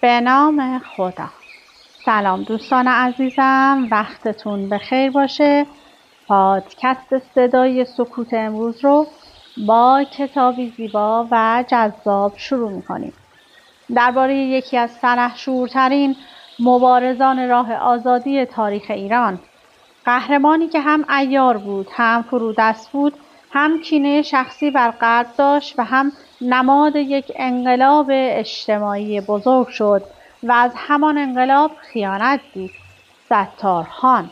به نام خدا. سلام دوستان عزیزم، وقتتون بخیر باشه. پادکست صدای سکوت امروز رو با کتابی زیبا و جذاب شروع می‌کنیم. درباره یکی از سلحشورترین مبارزان راه آزادی تاریخ ایران، قهرمانی که هم عیار بود، هم فرودست بود، هم کینه شخصی بر غرب داشت و هم نماد یک انقلاب اجتماعی بزرگ شد و از همان انقلاب خیانت دید. ستارخان.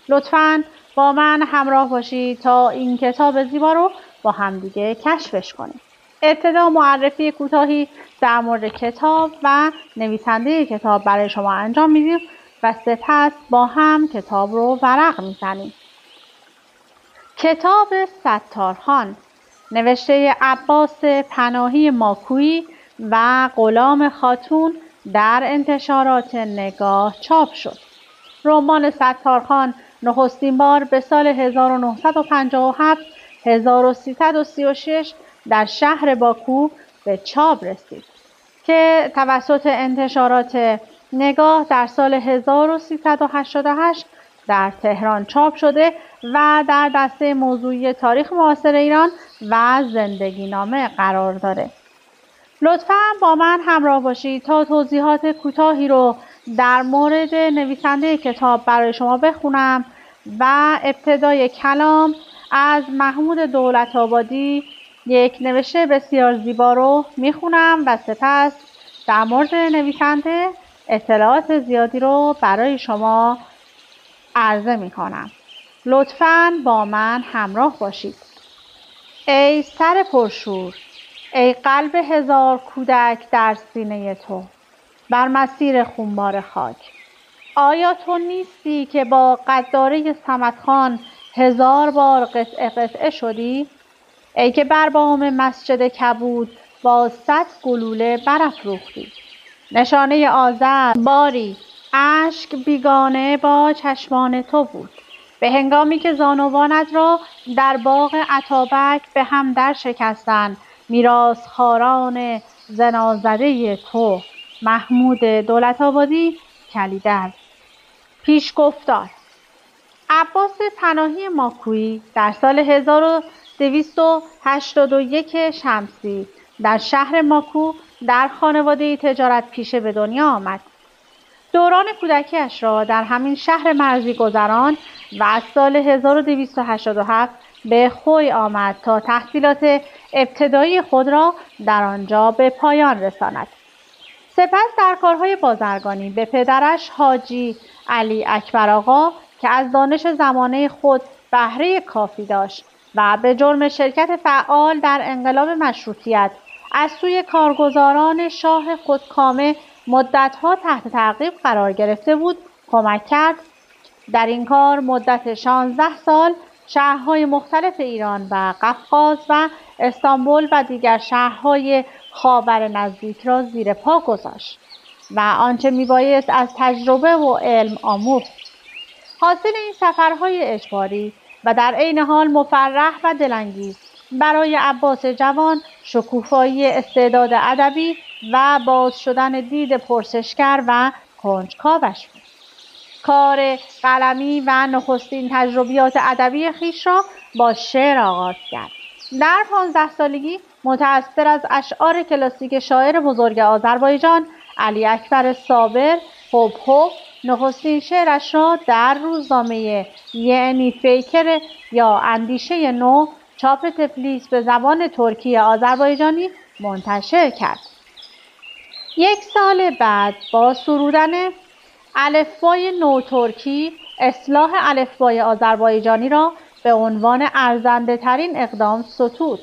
لطفاً با من همراه باشید تا این کتاب زیبا رو با همدیگه کشفش کنیم. ابتدا معرفی کوتاهی در مورد کتاب و نویسنده کتاب برای شما انجام میدیم و سپس با هم کتاب رو ورق میزنیم. کتاب ستارخان نوشته عباس پناهی ماکویی و غلام خاتون در انتشارات نگاه چاپ شد. رمان ستارخان نخستین بار به سال 1957 1336 در شهر باکو به چاپ رسید که توسط انتشارات نگاه در سال 1388 در تهران چاپ شده و در دسته موضوعی تاریخ معاصر ایران و زندگی نامه قرار داره. لطفاً با من همراه باشید تا توضیحات کوتاهی رو در مورد نویسنده کتاب برای شما بخونم و ابتدای کلام از محمود دولت‌آبادی یک نوشته بسیار زیبا رو میخونم و سپس در مورد نویسنده اطلاعات زیادی رو برای شما عرضه میکنم. لطفاً با من همراه باشید. ای سر پرشور، ای قلب هزار کودک در سینه تو، بر مسیر خونبار خاک، آیا تو نیستی که با قداره صمدخان 1000 بار قطعه قطعه شدی؟ ای که بر بام مسجد کبود با 100 گلوله برافروختی. نشانه آذر باری اشک بیگانه با چشمان تو بود، به هنگامی که زانوانت را در باغ اتابک به هم در شکستند میراثخواران زنازده تو. محمود دولت‌آبادی کلیدر. پیشگفتار. عباس پناهی ماکویی در سال 1281 شمسی در شهر ماکو در خانواده تجارت پیشه به دنیا آمد. دوران کودکیش را در همین شهر مرزی گذراند و از سال 1287 به خوی آمد تا تحصیلات ابتدایی خود را در آنجا به پایان رساند. سپس در کارهای بازرگانی به پدرش حاجی علی اکبر آقا که از دانش زمانه خود بهره کافی داشت و به جرم شرکت فعال در انقلاب مشروطیت از سوی کارگزاران شاه خودکامه مدتها تحت تعقیب قرار گرفته بود کمک کرد. در این کار مدت 16 سال شهرهای مختلف ایران و قفقاز و استانبول و دیگر شهرهای خاور نزدیک را زیر پا گذاشت و آنچه میبایست از تجربه و علم آموخت. حاصل این سفرهای اجباری و در عین حال مفرح و دلانگیز برای عباس جوان شکوفایی استعداد ادبی و باز شدن دید پرسشگر و کنجکاوش بود. کار قلمی و نخستین تجربیات ادبی خویش را با شعر آغاز کرد. در 15 سالگی متأثر از اشعار کلاسیک شاعر بزرگ آذربایجان علی اکبر صابر هوب نخستین شعرش را در روزنامه یعنی فیکر یا اندیشه نو چاپ تفلیس به زبان ترکی آذربایجانی منتشر کرد. یک سال بعد با سرودن الفبای نو ترکی اصلاح الفبای آذربایجانی را به عنوان ارزنده ترین اقدام ستود.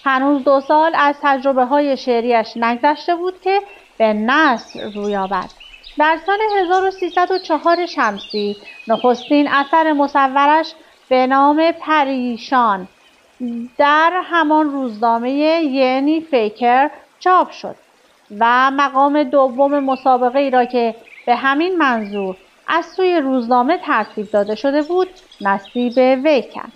هنوز 2 سال از تجربه های شعریش نگذشته بود که به نثر روی آورد. در سال 1304 شمسی نخستین اثر مصورش به نام پریشان در همان روزنامه یعنی فیکر چاپ شد و مقام دوم مسابقه ای را که به همین منظور از سوی روزنامه ترتیب داده شده بود نصیب وی کرد.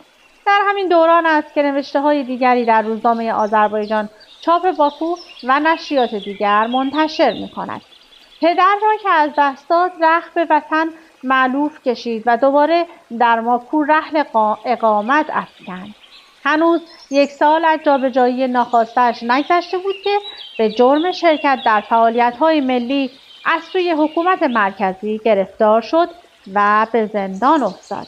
در همین دوران است که نوشته‌های دیگری در روزنامه آذربایجان چاپ باکو و نشریات دیگر منتشر می‌کند. پدر را که از دست داد رخت به وطن مألوف کشید و دوباره در ماکو رحل اقامت افکند. هنوز 1 سال از جابجایی ناخواسته‌اش نگذشته بود که به جرم شرکت در فعالیت‌های ملی از سوی حکومت مرکزی گرفتار شد و به زندان افتاد.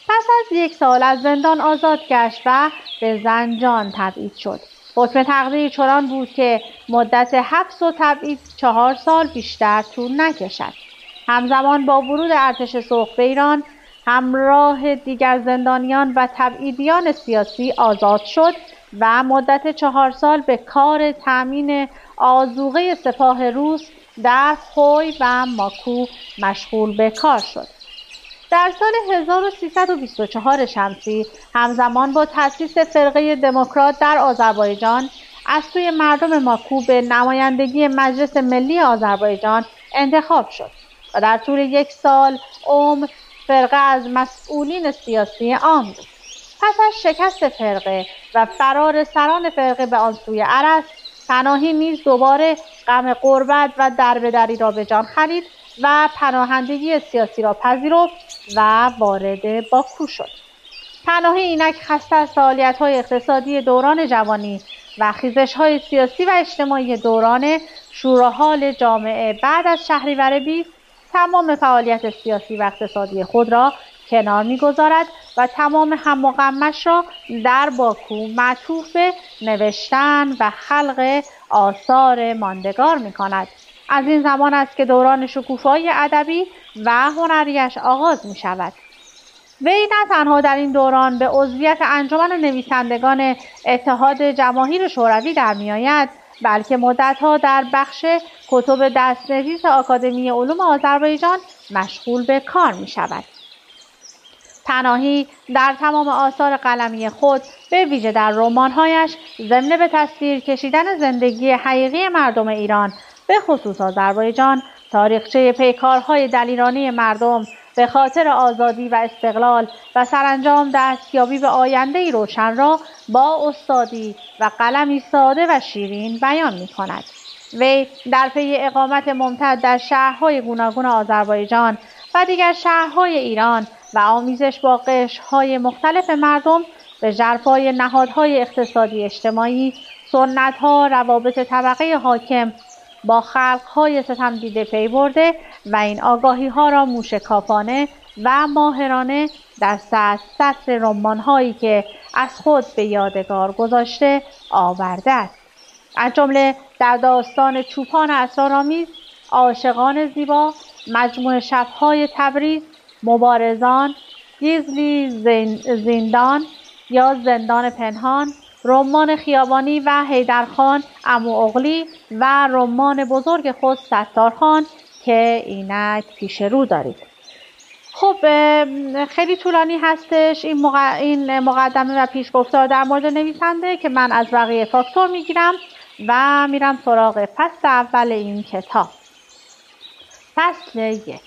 پس از 1 سال از زندان آزاد گشت و به زنجان تبعید شد. حکم تقدیر چنان بود که مدت حبس و تبعید 4 سال بیشتر طول نکشد. همزمان با ورود ارتش سرخ به ایران همراه دیگر زندانیان و تبعیدیان سیاسی آزاد شد و مدت 4 سال به کار تأمین آذوقه سپاه روس در خوی و ماکو مشغول به کار شد. در سال 1324 شمسی همزمان با تأسیس فرقه دموکرات در آذربایجان از سوی مردم ماکو به نمایندگی مجلس ملی آذربایجان انتخاب شد و در طول 1 سال عمر فرقه از مسئولین سیاسی عام بود. پس از شکست فرقه و فرار سران فرقه به آن سوی ارس، پناهی نیز دوباره غم غربت و دربدری را به جان خرید و پناهندگی سیاسی را پذیرفت و وارد باکو شد. پناهی اینک خسته از فعالیت‌های اقتصادی دوران جوانی و خیزش‌های سیاسی و اجتماعی دوران شورحال جامعه بعد از شهریور 20 تمام فعالیت سیاسی و اقتصادی خود را کنار می‌گذارد و تمام هم و غمش را در باکو معطوف به نوشتن و خلق آثار ماندگار می‌کند. از این زمان است که دوران شکوفایی ادبی و هنریش آغاز می‌شود. وی نه تنها در این دوران به عضویت انجمن نویسندگان اتحاد جماهیر شوروی در می‌آید، بلکه مدت‌ها در بخش کتب دست‌نویس آکادمی علوم آذربایجان مشغول به کار می‌شود. پناهی در تمام آثار قلمی خود، به ویژه در رمان‌هایش، ضمن به تصویر کشیدن زندگی حقیقی مردم ایران به خصوص آذربایجان، تاریخچه پیکارهای دلیرانه مردم به خاطر آزادی و استقلال و سرانجام دستیابی به آینده‌ای روشن را با استادی و قلمی ساده و شیرین بیان می‌کند. وی در پی اقامت ممتد در شهرهای گوناگون آذربایجان و دیگر شهرهای ایران و آمیزش با قشرهای مختلف مردم به ژرفای نهادهای اقتصادی اجتماعی، سنت‌ها، روابط طبقه حاکم با خلق‌های ستمدیده پی برده و این آگاهی‌ها را موشکافانه و ماهرانه در سطر رمان‌هایی که از خود به یادگار گذاشته آورده است. از جمله در داستان چوپان اسرارآمیز، عاشقان زیبا، مجموعه شب‌های تبریز، مبارزان، گیزلی زندان یا زندان پنهان، رمان خیابانی و حیدرخان عمو اغلی و رمان بزرگ خود ستارخان که اینک پیش رو دارید. خب خیلی طولانی هستش این مقدمه و پیشگفتار در مورد نویسنده که من از بقیه فاکتور میگیرم و میرم سراغ فصل اول این کتاب. فصل 1.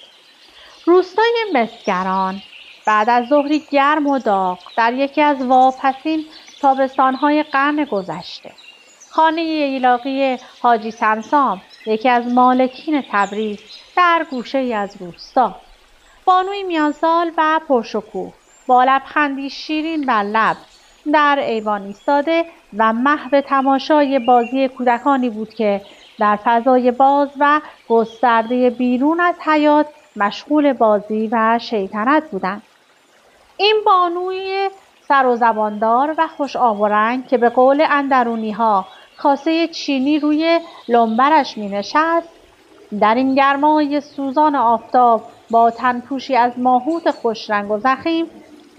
روستای مسگران بعد از ظهری گرم و داغ در یکی از واپسین تابستان‌های قرن گذشته، خانه ییلاقی حاجی سمسام، یکی از مالکین تبریز، در گوشه‌ای از روستا، بانوی میانسال و پرشکوه با لبخندی شیرین بر لب در ایوان ایستاده و محو تماشای بازی کودکانی بود که در فضای باز و گسترده بیرون از حیاط مشغول بازی و شیطنت بودند. این بانوی سر و زباندار و خوش آب و رنگ که به قول اندرونی‌ها کاسه چینی روی لنبرش می نشست، در این گرمای سوزان آفتاب با تنپوشی از ماهوت خوش رنگ و ضخیم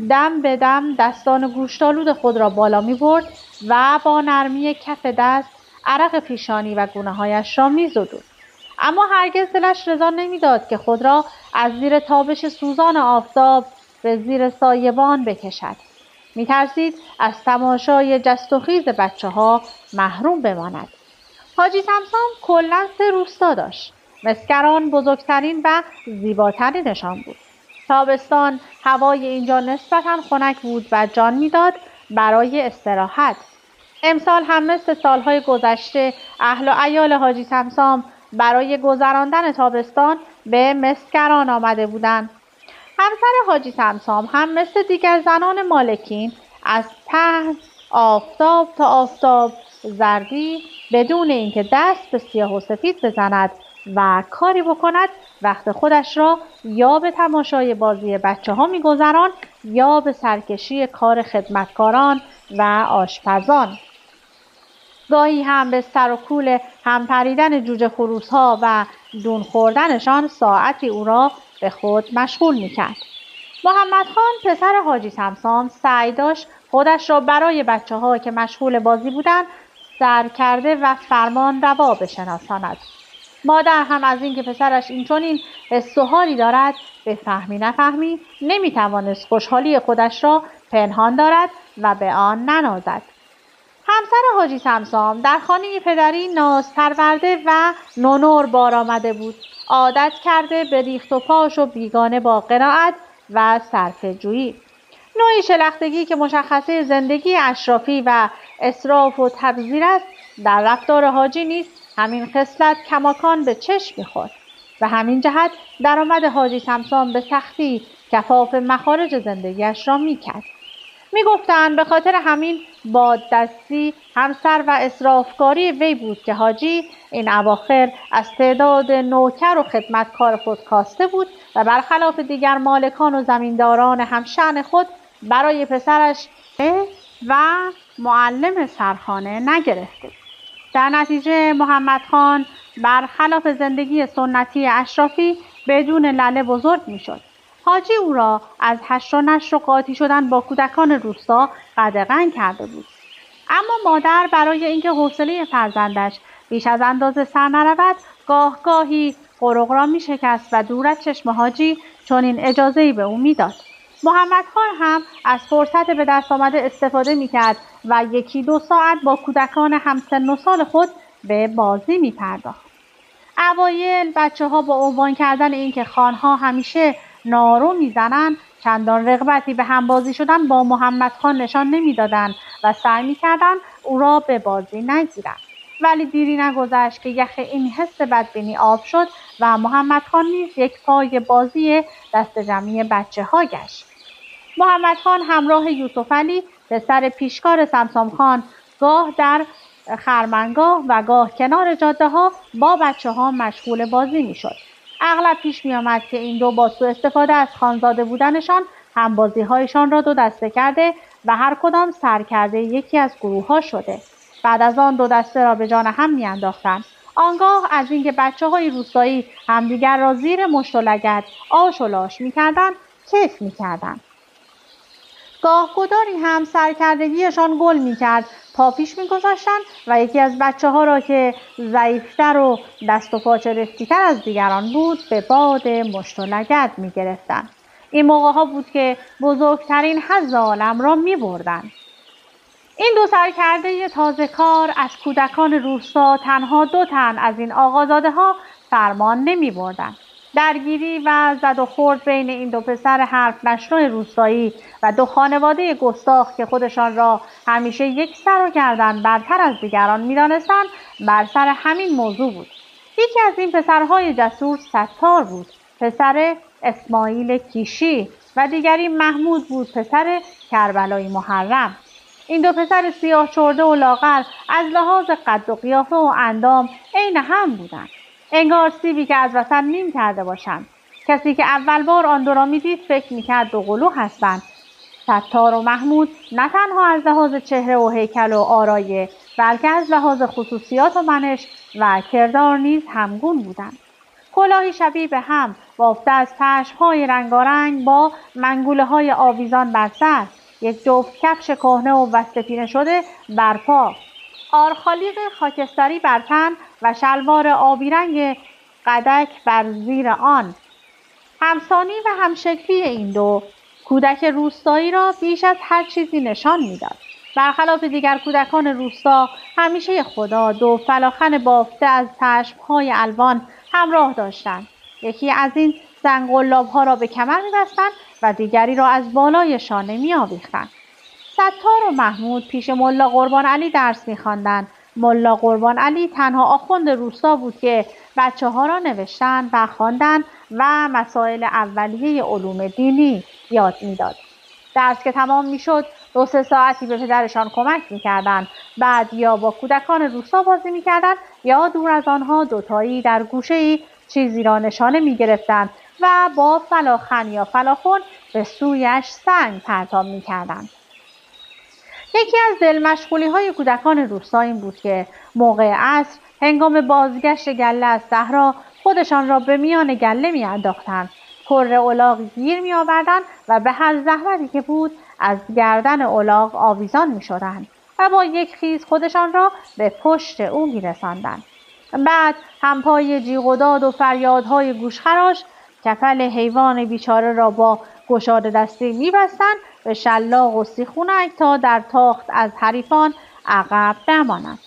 دم به دم دستان گوشتالود خود را بالا می برد و با نرمی کف دست عرق پیشانی و گونه‌هایش را می زدود. اما هرگز دلش رضا نمی داد که خود را از زیر تابش سوزان آفتاب به زیر سایبان بکشد. می ترسید از تماشای جست و خیز بچه‌ها محروم بماند. حاجی سمسام کلاً 3 روستا داشت. مسگران بزرگترین و زیباترینشان بود. تابستان هوای اینجا نسبتاً خنک بود و جان میداد برای استراحت. امسال هم مثل سالهای گذشته اهل و عیال حاجی سمسام برای گذراندن تابستان به مسگران آمده بودند. همسر حاجی سمسام هم مثل دیگر زنان مالکین از پهن آفتاب تا آفتاب زردی بدون اینکه دست به سیاه و سفید بزند و کاری بکند وقت خودش را یا به تماشای بازی بچه ها می گذراند یا به سرکشی کار خدمتکاران و آشپزان. گاهی هم به سر و کول هم پریدن جوجه خروس ها و دون خوردنشان ساعتی او را به خود مشغول می کرد. محمد خان پسر حاجی سمسام سعی داشت خودش را برای بچه ها که مشغول بازی بودند سر کرده و فرمان روا بشناساند. مادر هم از اینکه پسرش اینچنین حس و حالی دارد بفهمی نفهمی نمیتوانست خوشحالی خودش را پنهان دارد و به آن ننازد. همسر حاجی سمسام در خانه پدری ناز پرورده و نونور بار آمده بود. عادت کرده به ریخت و پاش و بیگانه با قناعت و صرفه‌جویی. نوعی شلختگی که مشخصه زندگی اشرافی و اسراف و تبذیر است در رفتار حاجی نیز همین خصلت کماکان به چشم می‌خورد و همین جهت درآمد حاجی سمسام به سختی کفاف مخارج زندگیش را می‌کرد. می‌گفتند به خاطر همین باددستی همسر و اسرافکاری وی بود که حاجی این اواخر از تعداد نوکر و خدمتکار خود کاسته بود و برخلاف دیگر مالکان و زمینداران همشأن خود برای پسرش و معلم سرخانه نگرفته. در نتیجه محمد خان برخلاف زندگی سنتی اشرافی بدون لله بزرگ میشد. حاجی او را از حشر و نشر و قاطی شدن با کودکان روستا قدغن کرده بود. اما مادر برای اینکه حوصله فرزندش بیش از اندازه سر نرود گاه گاهی قرق را می شکست و دور از چشم حاجی چنین اجازه‌ای به او میداد. محمد خان هم از فرصت به دست آمده استفاده می کرد و 1-2 ساعت با کودکان همسن و سال خود به بازی می پرداخت. اوایل بچه ها با عنوان کردن اینکه خانها همیشه نارو میزنند چندان رغبتی به هم بازی شدن با محمد خان نشان نمیدادند و سعی میکردند او را به بازی نگیرند. ولی دیری نگذشت که یخ این حس بدبینی آب شد و محمد خان نیز یک پای بازی دست جمعی بچه ها گشت. محمد خان همراه یوسف علی پسر پیشکار سمسام خان گاه در خرمنگاه و گاه کنار جاده ها با بچه ها مشغول بازی می شد. اغلب پیش می آمد که این دو با سوء استفاده از خانزاده بودنشان هم بازی هایشان را 2 دسته کرده و هر کدام سر کرده یکی از گروه ها شده. بعد از آن 2 دسته را به جان هم می انداختند. آنگاه از اینکه بچه های روستایی همدیگر را زیر مشت و لگد آش و لاش می کردند کیف می کردند. گاه گداری هم سرکردگیشان گل می کرد پا پیش می گذاشتند و یکی از بچه ها را که ضعیفتر و دست و پا چرفتی‌تر از دیگران بود به باد مشت و لگد می گرفتند. این موقع ها بود که بزرگترین حظ عالم را می بردند. این 2 سرکرده تازه کار از کودکان روستا تنها 2 تن از این آقازاده ها فرمان نمی بردند. درگیری و زد و خورد بین این 2 پسر حرف نشنو روستایی و 2 خانواده گستاخ که خودشان را همیشه یک سر و گردن برتر از دیگران می‌دانستند بر سر همین موضوع بود. یکی از این پسرهای جسور ستار بود، پسر اسماعیل کیشی و دیگری محمود بود، پسر کربلایی محرم. این 2 پسر سیاه چرده و لاغر از لحاظ قد و قیافه و اندام عین هم بودند. انگار سیبی که از وسط نیم کرده باشند. کسی که اول بار آن 2 را می‌دید فکر می‌کرد 2 قلو هستند. ستار و محمود نه تنها از لحاظ چهره و هیکل و آرایه بلکه از لحاظ خصوصیات و منش و کردار نیز همگون بودند. کلاهی شبیه به هم بافته از پشم‌های رنگارنگ با منگوله‌های آویزان بر سر، یک جفت کفش کهنه و وسطه‌پینه شده بر پا، آرخالیق خاکستری بر تن و شلوار آبی رنگ قدک بر زیر آن. همسانی و همشکلی این 2 کودک روستایی را بیش از هر چیزی نشان می‌داد. برخلاف دیگر کودکان روستا همیشه خدا 2 فلاخن بافته از پشم‌های الوان همراه داشتند. یکی از این زنگ‌قلاب‌ها را به کمر می‌بستند و دیگری را از بالای شانه می‌آویختند. ستار و محمود پیش ملا قربان علی درس می‌خواندند. ملا قربان علی تنها آخوند روستا بود که بچه ها را نوشتن و خواندن و مسائل اولیه علوم دینی یاد میداد. درس که تمام میشد 2-3 ساعتی به پدرشان کمک میکردند. بعد یا با کودکان روستا بازی میکردند یا دور از آنها دوتایی در گوشه‌ای چیزی را نشانه میگرفتند و با فلاخن یا فلاخن به سویش سنگ پرتاب میکردند. یکی از دلمشغولی‌های کودکان روستا این بود که موقع عصر هنگام بازگشت گله از صحرا خودشان را به میان گله می‌انداختند، پر الاغ گیر می‌آوردند و به هر زحمتی که بود از گردن الاغ آویزان می‌شدند و با یک خیز خودشان را به پشت او می‌رساندند. بعد همپای جیغ و داد و فریادهای گوشخراش کفل حیوان بیچاره را با گشاده دستی می‌بستند به شلاق و سیخونک تا در تاخت از حریفان عقب نماند.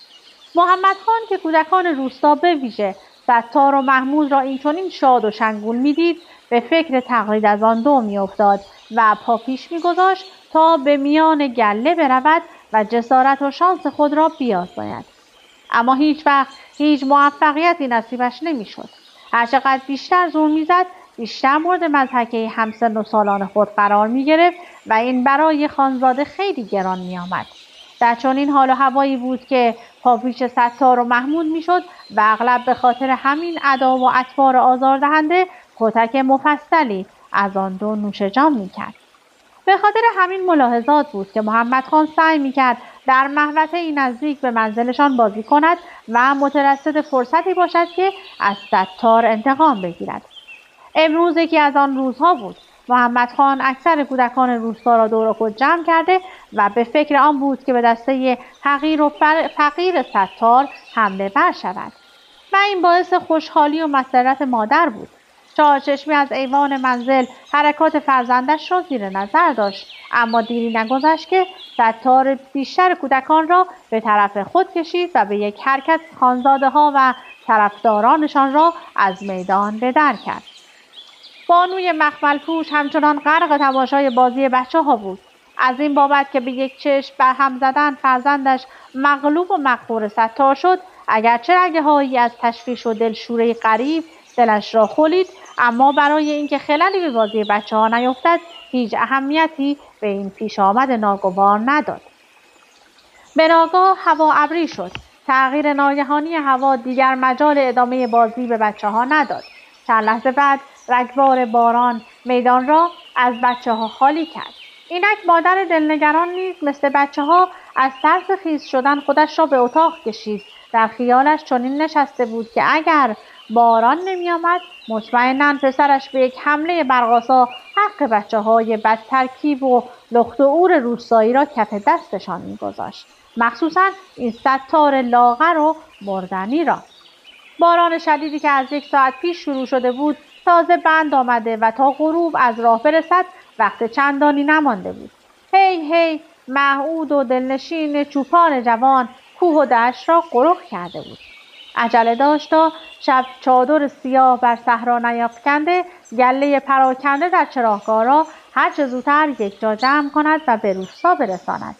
محمد خان که کودکان روستا به ویژه ستار و محمود را اینچنین شاد و شنگول میدید به فکر تقلید از آن دو میافتاد و پا پیش میگذاشت تا به میان گله برود و جسارت و شانس خود را بیازماید. اما هیچ وقت هیچ موفقیتی نصیبش نمیشد. هرچقدر بیشتر زور میزد بیشتر مورد مضحکه همسن و سالان خود قرار می گرفت و این برای خانزاده خیلی گران می آمد. در چنین حال و هوایی بود که پاپیش ستار و محمود می شد و اغلب به خاطر همین ادا و اطوار آزاردهنده کتک مفصلی از آن دو نوش جان می کرد. به خاطر همین ملاحظات بود که محمد خان سعی می کرد در محوطه‌ای نزدیک به منزلشان بازی کند و مترصد فرصتی باشد که از ستار انتقام بگیرد. امروز یکی از آن روزها بود. محمد خان اکثر کودکان روستا را دور خود جمع کرده و به فکر آن بود که به دسته حقیر و فقیر ستار حمله بر شود و این باعث خوشحالی و مسرت مادر بود. چهارچشمی از ایوان منزل حرکات فرزندش را زیر نظر داشت، اما دیری نگذشت که ستار بیشتر کودکان را به طرف خود کشید و به یک حرکت خانزاده ها و طرفدارانشان را از میدان به در کرد. بانوی مخمل پوش همچنان غرق تماشای بازی بچه ها بود. از این بابت که به یک چشم بر هم زدن فرزندش مغلوب و مقهور ستار شد، اگرچه رگه‌هایی از تشویش و دلشوره غریب دلش را خولید، اما برای اینکه خللی به بازی بچه ها نیفتد هیچ اهمیتی به این پیش آمد ناگوار نداد. به ناگاه هوا ابری شد. تغییر ناگهانی هوا دیگر مجال ادامه بازی به بچه ها نداد. چند لحظه بعد رگبار باران میدان را از بچه ها خالی کرد. اینک مادر دلنگران نیز مثل بچه ها از ترس خیس شدن خودش را به اتاق کشید. در خیالش چنین نشسته بود که اگر باران نمی آمد مطمئناً پسرش به یک حمله برق‌آسا حق بچه های بدترکیب و لخت و اور روستایی را کف دستشان می گذاشت. مخصوصاً این ستار لاغر و مردنی را. باران شدیدی که از 1 ساعت پیش شروع شده بود تازه بند آمده و تا غروب از راه برسد وقت چندانی نمانده بود. هی هی معهود و دلنشین چوپان جوان کوه و دشت را غرق کرده بود. عجله داشت تا شب چادر سیاه بر صحرا نیافکنده گله پراکنده در چراگاه را هر چه زودتر یک جا جمع کند و به روستا برساند.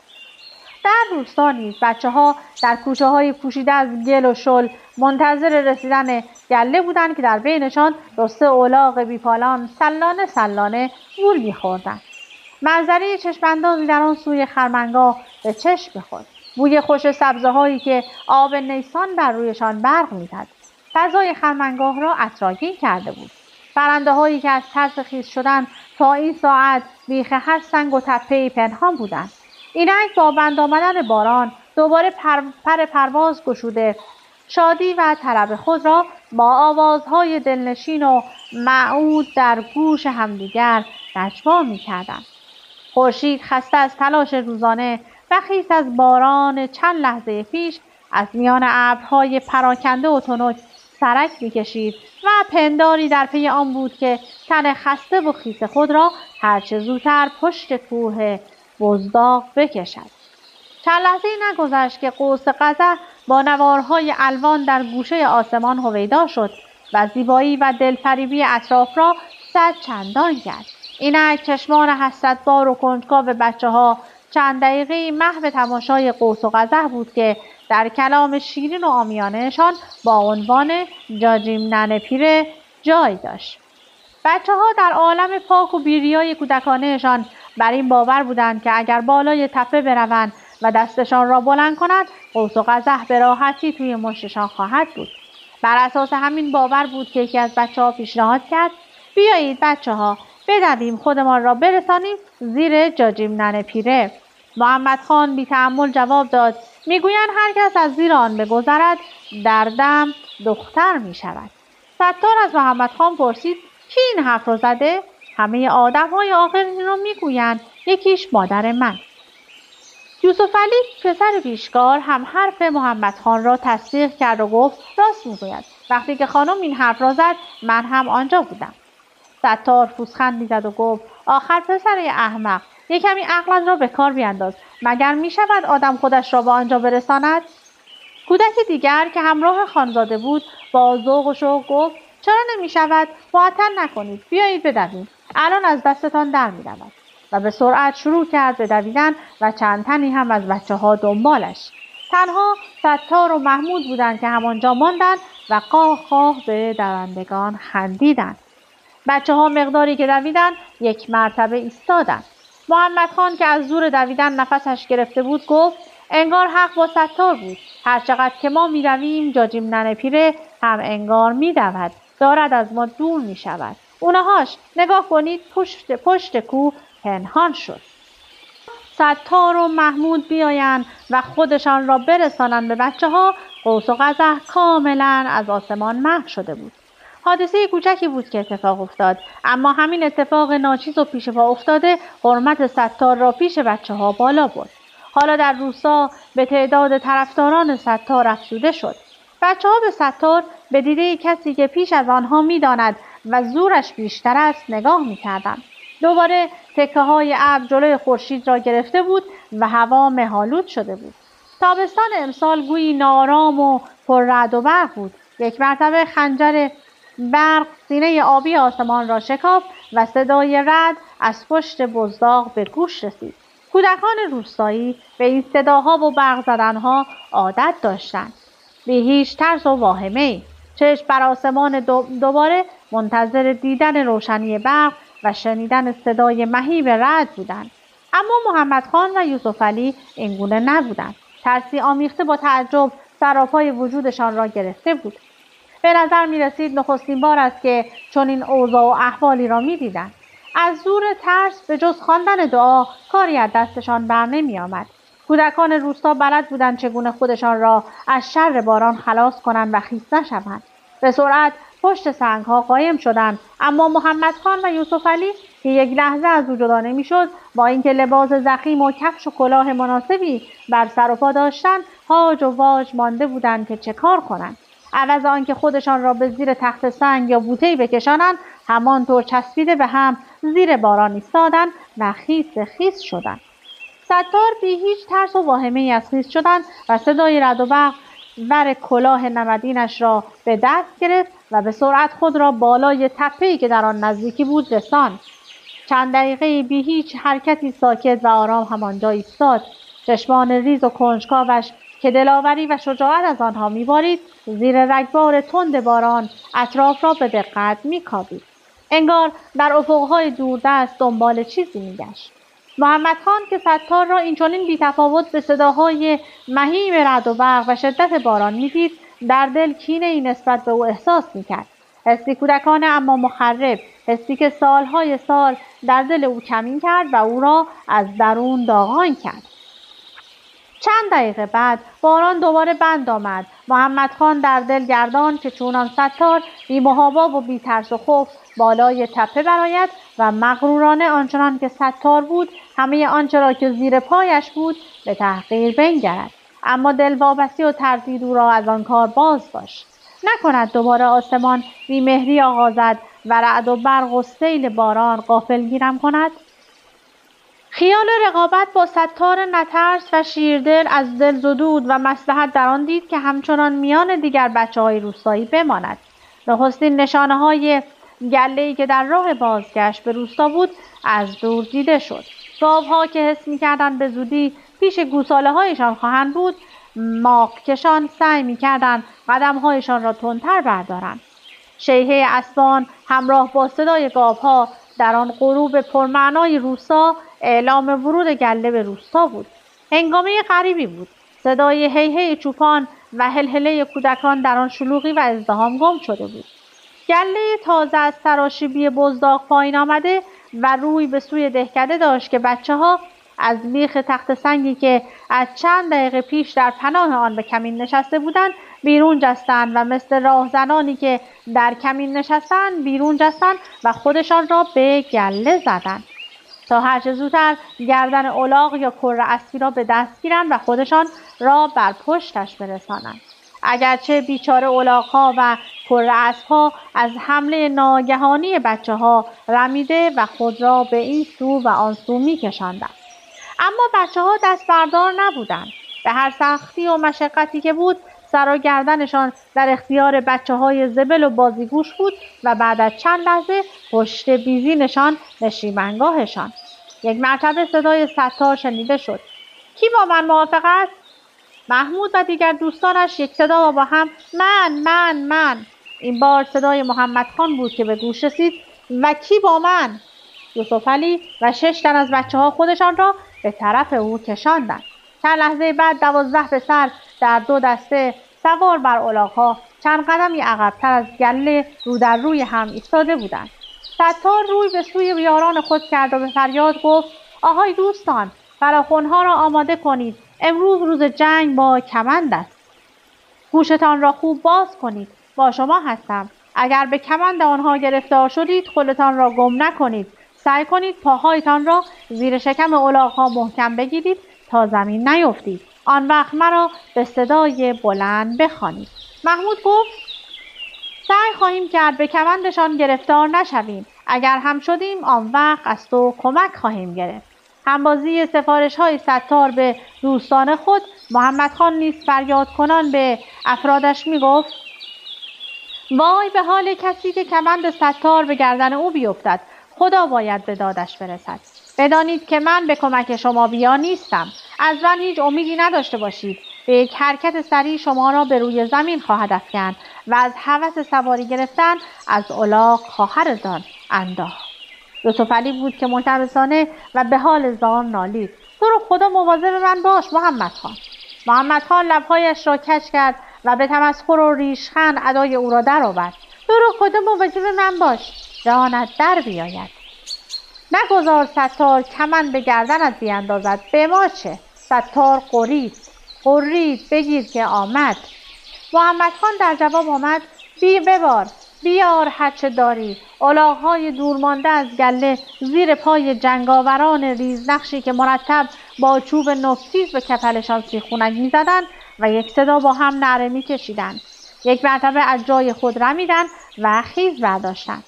در روستا نیز بچه‌ها در کوچه‌های پوشیده از گل و شل منتظر رسیدن گله بودند که در بینشان 2-3 الاغ بیپالان سلانه گول می‌خوردند. منظره چشم‌اندازی در آن سوی خرمنگاه به چشم می‌خورد. بوی خوش سبزه‌هایی که آب نیسان بر رویشان برق می‌زد. فضای خرمنگاه را عطرآگین کرده بود. پرنده‌هایی که از ترس خیس شدن تا این ساعت بیخ هر سنگ و تپه‌ای پنهان بودند. اینک با بند آمدن باران دوباره پر پرواز گشوده شادی و طرب خود را با آوازهای دلنشین و معهود در گوش همدیگر نجوا می‌کردند. خورشید خسته از تلاش روزانه و خیس از باران چند لحظه پیش از میان ابرهای پراکنده و تنک سرک می‌کشید و پنداری در پی آن بود که تن خسته و خیس خود را هرچه زودتر پشت کوه بزداق بکشد. چند لحظه نگذشت که قوس قزح با نوارهای الوان در گوشه آسمان هویدا شد و زیبایی و دلفریبی اطراف را 100 چندان کرد. اینک چشمان حسرتبار و کنجکاو بچه‌ها چند دقیقه محو تماشای قوس و قزح بود که در کلام شیرین و عامیانه‌شان با عنوان جاجیم ننه پیره جای داشت. بچه‌ها در عالم پاک و بیریای کودکانه‌شان بر این باور بودند که اگر بالای تپه بروند و دستشان را بلند کنند، قوس و قزح به راحتی توی مشتشان خواهد بود. بر اساس همین باور بود که یکی از بچه‌ها پیشنهاد کرد: بیایید بچه‌ها بدویم خودمان را برسانیم زیر جاجیم ننه پیره. محمد خان بی تأمل جواب داد: میگویند هر کس از زیر آن بگذرد در دم دختر می شود. ستار از محمد خان پرسید: کی این حرف را زده؟ همه آدم‌های عاقل این را میگویند، یکیش مادر من. یوسف علی پسر پیشکار هم حرف محمد خان را تصدیق کرد و گفت: راست میگوید. وقتی که خانم این حرف را زد من هم آنجا بودم. ستار پوزخندی زد و گفت: آخر پسر احمق، یک کمی عقلت را به کار بیانداز. مگر می شود آدم خودش را به آنجا برساند؟ کودک دیگر که همراه خانزاده بود با ذوق و شوق گفت: چرا نمی شود؟ معطل نکنید، بیایید بدویم. الان از دستتان در می رود. و به سرعت شروع کرد به دویدن و چند تنی هم از بچه‌ها دنبالش. تنها ستار و محمود بودند که همانجا ماندند و قاه قاه به دوندگان خندیدند. بچه‌ها مقداری که دویدند یک مرتبه ایستادند. محمد خان که از زور دویدن نفسش گرفته بود گفت: انگار حق با ستار بود. هر چقدر که ما می‌دویم جاجیم ننه پیره هم انگار می‌دود، دارد از ما دور می‌شود. اونهاش نگاه کنید، پشت کوه پنهان شد. ستار و محمود بیایند و خودشان را برسانند به بچه‌ها، قوس و قزح کاملا از آسمان محو شده بود. حادثه کوچکی بود که اتفاق افتاد، اما همین اتفاق ناچیز و پیش پا افتاده حرمت ستار را پیش بچه‌ها بالا برد. حالا در روستا به تعداد طرفداران ستار افزوده شد. بچه‌ها به ستار به دیده کسی که پیش از آنها می‌داند و زورش بیشتر است نگاه می‌کردند. دوباره تکه‌های ابر جلوی خورشید را گرفته بود و هوا مه‌آلود شده بود. تابستان امسال گویی نارام و پر رعد و برق بود. یک مرتبه خنجر برق سینه آبی آسمان را شکافت و صدای رعد از پشت بزداق به گوش رسید. کودکان روستایی به این صداها و برق زدنها عادت داشتند. بی هیچ ترس و واهمه‌ای چشم بر آسمان دوباره منتظر دیدن روشنی برق و شنیدن صدای مهیب رعد بودند. اما محمد خان و یوسف علی اینگونه نبودند. ترسی آمیخته با تعجب سراپای وجودشان را گرفته بود. به نظر می رسید نخستین بار است که چنین اوضاع و احوالی را می دیدند. از زور ترس به جز خواندن دعا کاری از دستشان بر نمی آمد. کودکان روستا بلد بودند چگونه خودشان را از شر باران خلاص کنند و خیس نشوند. به سرعت پشت سنگ‌ها قایم شدند، اما محمد خان و یوسف علی که یک لحظه از او جدا نمی‌شد، با اینکه لباس ضخیم و کفش و کلاه مناسبی بر سر و پا داشتند، هاج و واج مانده بودند که چه کار کنند. عوض آنکه خودشان را به زیر تخت سنگ یا بوته‌ای بکشانند، همانطور چسبیده به هم زیر باران ایستادند و خیس خیس شدند. ستار بی هیچ ترس و واهمه‌ای از خیس شدن و صدای رعد و برق ور کلاه نمدینش را به دست گرفت و به سرعت خود را بالای تپه‌ای که در آن نزدیکی بود رساند. چند دقیقه بی هیچ حرکتی ساکت و آرام همانجا ایستاد. چشمان ریز و کنجکاوش که دلاوری و شجاعت از آنها می‌بارید، زیر رگبار تند باران اطراف را به دقت می‌کاوید. انگار در افق‌های دوردست دنبال چیزی می‌گشت. محمد خان که ستار را اینچنین بی‌تفاوت به صداهای مهیب رعد و برق و شدت باران می‌دید، در دل کینه‌ای نسبت به او احساس می‌کرد. حسی کودکانه اما مخرب، حسی که سالهای سال در دل او کمین کرد و او را از درون داغان کرد. چند دقیقه بعد باران دوباره بند آمد. محمد خان در دل گردان که چونان ستار بی محابا و بی ترس و خوف بالای تپه برآید و مغرورانه آنچنان که ستار بود همه آنچه را که زیر پایش بود به تحقیر بنگرد. اما دل وابسته و تردید او را از آن کار باز داشت. نکند دوباره آسمان بی مهری آغازد و رعد و برق و سیل باران غافلگیرم کند. خیال رقابت با ستار نترس و شیردل از دل زدود و مصلحت در آن دید که همچنان میان دیگر بچه‌های روستایی بماند. نخستین نشانه‌های گله‌ای که در راه بازگشت به روستا بود از دور دیده شد. گاوها که حس می‌کردند به زودی پیش گوساله‌هایشان خواهند بود ماغکشان سعی می‌کردند قدم‌هایشان را تندتر بردارند. شیهه اسبان همراه با صدای گاوها در آن غروب پرمعنای روستا اعلام ورود گله به روستا بود. هنگامه غریبی بود. صدای هیهی چوپان و هلهله کودکان در آن شلوغی و ازدحام گم شده بود. گله تازه از سراشیبی بزداغ پایین آمده و روی به سوی دهکده داشت که بچه‌ها از میخ تخت سنگی که از چند دقیقه پیش در پناه آن به کمین نشسته بودند بیرون جستند و مثل راهزنانی که در کمین نشستند بیرون جستند و خودشان را به گله زدند تا هرچه زودتر گردن الاغ یا کره اسبی را به دست گیرند و خودشان را بر پشتش برسانند. اگرچه بیچاره الاغ‌ها و کره اسب‌ها از حمله ناگهانی بچه‌ها رمیده و خود را به این سو و آن سو می‌کشاندند، اما بچه‌ها دست بردار نبودند. به هر سختی و مشقتی که بود سر و گردنشان در اختیار بچه‌های زبل و بازیگوش بود و بعد از چند لحظه پشت بیزینشان نشیمنگاهشان. یک مرتبه صدای ستار شنیده شد. کی با من موافق است؟ محمود و دیگر دوستانش یک صدا و با هم من. این بار صدای محمد خان بود که به گوش رسید. و کی با من؟ یوسف علی و 6 تن از بچه‌ها خودشان را به طرف او کشاندند. چند لحظه بعد 12 پسر در 2 دسته سوار بر الاغ‌ها چند قدمی عقب‌تر از گله رو در روی هم ایستاده بودند. ستار روی به سوی یاران خود کرد و به فریاد گفت: آهای دوستان، فراخوان‌ها را آماده کنید. امروز روز جنگ با کمند است. گوشتان را خوب باز کنید. با شما هستم. اگر به کمند آنها گرفتار شدید خودتان را گم نکنید. سعی کنید پاهایتان را زیر شکم الاغ‌ها محکم بگیرید تا زمین نیفتید. آن وقت مرا به صدای بلند بخوانید. محمود گفت: سعی خواهیم کرد به کمندشان گرفتار نشویم. اگر هم شدیم آن وقت از تو کمک خواهیم گرفت. همبازی سفارش‌های ستار به دوستان خود، محمد خان نیز فریاد کنان به افرادش می‌گفت: وای به حال کسی که کمند ستار به گردن او بیفتد. خدا باید به دادش برسد. بدانید که من به کمک شما بیا نیستم. از من هیچ امیدی نداشته باشید. به یک حرکت سریع شما را به روی زمین خواهد افکند و از هوس سواری گرفتن از الاغ خواهرتان انداخت. یوسف علی بود که ملتمسانه و به حال زار نالید: تو رو خدا مواظب من باش محمد خان. محمد خان لبهایش را کج کرد و به تمسخر و ریشخند ادای او را درآورد: تو رو خدا مواظب من باش، جانت در بیاید. نگذار ستار کمند به گردنت بیاندازد. به ما چه؟ ستار قرید بگیر که آمد. محمد خان در جواب آمد: بیار هرچه داری. الاغ‌های دورمانده از گله زیر پای جنگاوران ریزنقشی که مرتب با چوب نفتیز به کپلشان سیخونک می‌زدند و یک صدا با هم نعره می‌کشیدند. یک مرتبه از جای خود رمیدند و خیز برداشتند.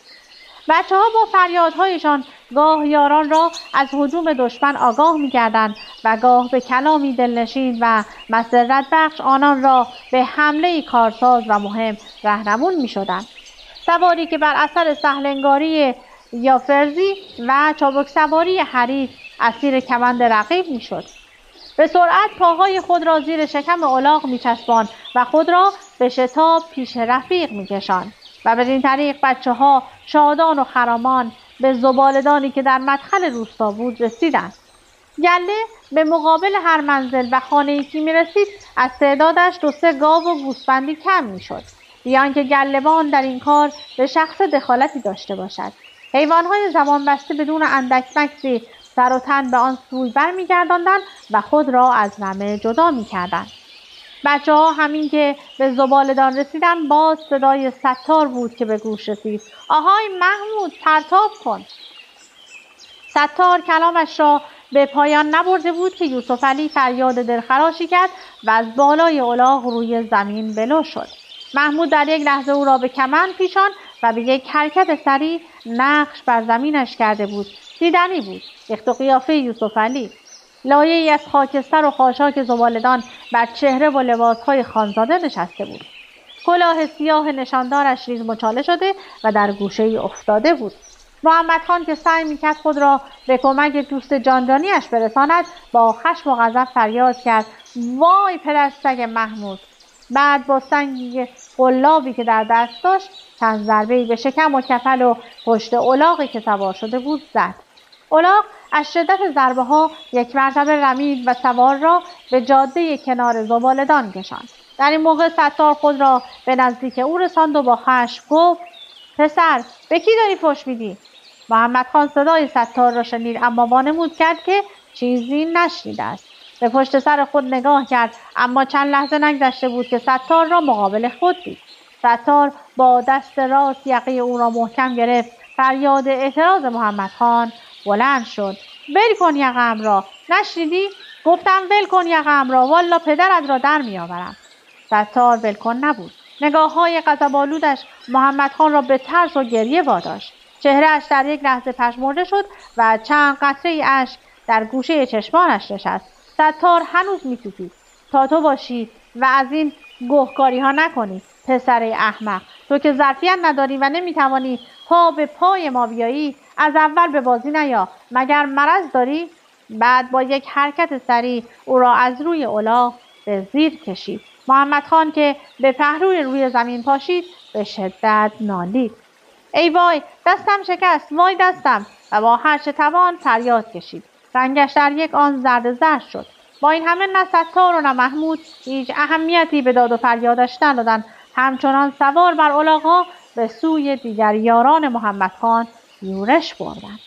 بچه‌ها با فریادهایشان گاه یاران را از هجوم دشمن آگاه می‌کردند و گاه به کلامی دلنشین و مسرت بخش آنان را به حمله کارساز و مهم راهنمون می‌شدند. سواری که بر اثر سهلنگاری یا فرزی و چابک سواری حریف اسیر کمند رقیب می‌شد. به سرعت پاهای خود را زیر شکم الاغ می‌چسباند و خود را به شتاب پیش رفیق می‌کشاند و بدین طریق بچه‌ها شادان و خرامان به زباله‌دانی که در مدخل روستا بود رسیدند. گله به مقابل هر منزل و خانه‌ای که می‌رسید از تعدادش 2-3 گاو و گوسفندی کم می‌شد، بیان که گله‌بان در این کار به شخص دخالتی داشته باشد. حیوان‌های زبان بسته بدون اندک مکسی سر و تن به آن سوی برمیگرداندند و خود را از رمه جدا می‌کردند. بچه‌ها همین که به زباله‌دان رسیدند باز صدای ستار بود که به گوش رسید: آهای محمود، پرتاب کن. ستار کلامش را به پایان نبرده بود که یوسف علی فریاد دلخراشی کرد و از بالای الاغ روی زمین بلو شد. محمود در یک لحظه او را به کمند پیچاند و به یک حرکت سریع نقش بر زمینش کرده بود. دیدنی بود. ریخت و قیافه یوسف علی، لایه‌ای از خاکستر و خاشاک زباله‌دان بر چهره و لباسهای خانزاده نشسته بود. کلاه سیاه نشاندارش ریز مچاله شده و در گوشه‌ای افتاده بود. محمد خان که سعی می‌کرد خود را به کمک دوست جانجانیش برساند با خشم و غضب فریاد کرد: وای پدر سگ محمود. بعد با سنگ قلابی که در دست داشت چند ضربه‌ای به شکم و کفل و پشت الاغی که سوار شده بود زد. الاغ از شدت ضربه ها یک مرتبه رمید و سوار را به جاده کنار زباله‌دان کشاند. در این موقع ستار خود را به نزدیک او رساند و با خشم گفت: پسر، به کی داری فحش میدی؟ محمد خان صدای ستار را شنید، اما وانمود کرد که چیزی نشنیده است. به پشت سر خود نگاه کرد، اما چند لحظه نگذشته بود که ستار را مقابل خود دید. ستار با دست راست یقه او را محکم گرفت. فریاد اعتراض محمد خان بلند شد: ول کن یقه‌ام را! نشنیدی؟ گفتم ول کن یقه‌ام را، والا پدرت را در میآورم. ستار ولکن نبود. نگاه‌های غضب‌آلودش محمد خان را به ترس و گریه واداشت. چهره‌اش در یک لحظه پژمرده شد و چند قطره اشک در گوشه چشمانش نشست. ستار هنوز می‌توپید: تا تو باشی و از این گهکاری‌ها نکنی پسر احمق. تو که ظرفیت نداری و نمی‌توانی پا به پای ما بیایی، از اول به بازی نیا. مگر مرض داری؟ بعد با یک حرکت سریع او را از روی الاغ به زیر کشید. محمد خان که به پهلوی روی زمین پاشید به شدت نالید: ای وای، دستم شکست، وای دستم! و با هر چه توان فریاد کشید. رنگش در یک آن زرد شد. با این همه نه ستار و نه محمود هیچ اهمیتی به داد و فریادش ندادند. همچنان سوار بر الاغ‌ها به سوی دیگر یاران محمد خان یورش بردند.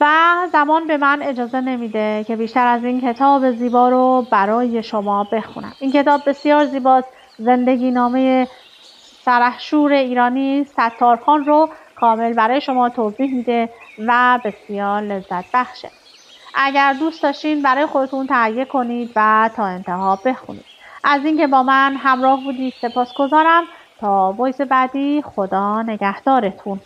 و زمان به من اجازه نمیده که بیشتر از این کتاب زیبا رو برای شما بخونم. این کتاب بسیار زیباست. زندگی نامه سرخشور ایرانی ستارخان رو کامل برای شما توضیح میده و بسیار لذت بخشه. اگر دوست داشتین برای خودتون تهیه کنید و تا انتها بخونید. از اینکه با من همراه بودید سپاسگزارم. تا وایس بعدی، خدا نگهدارتون.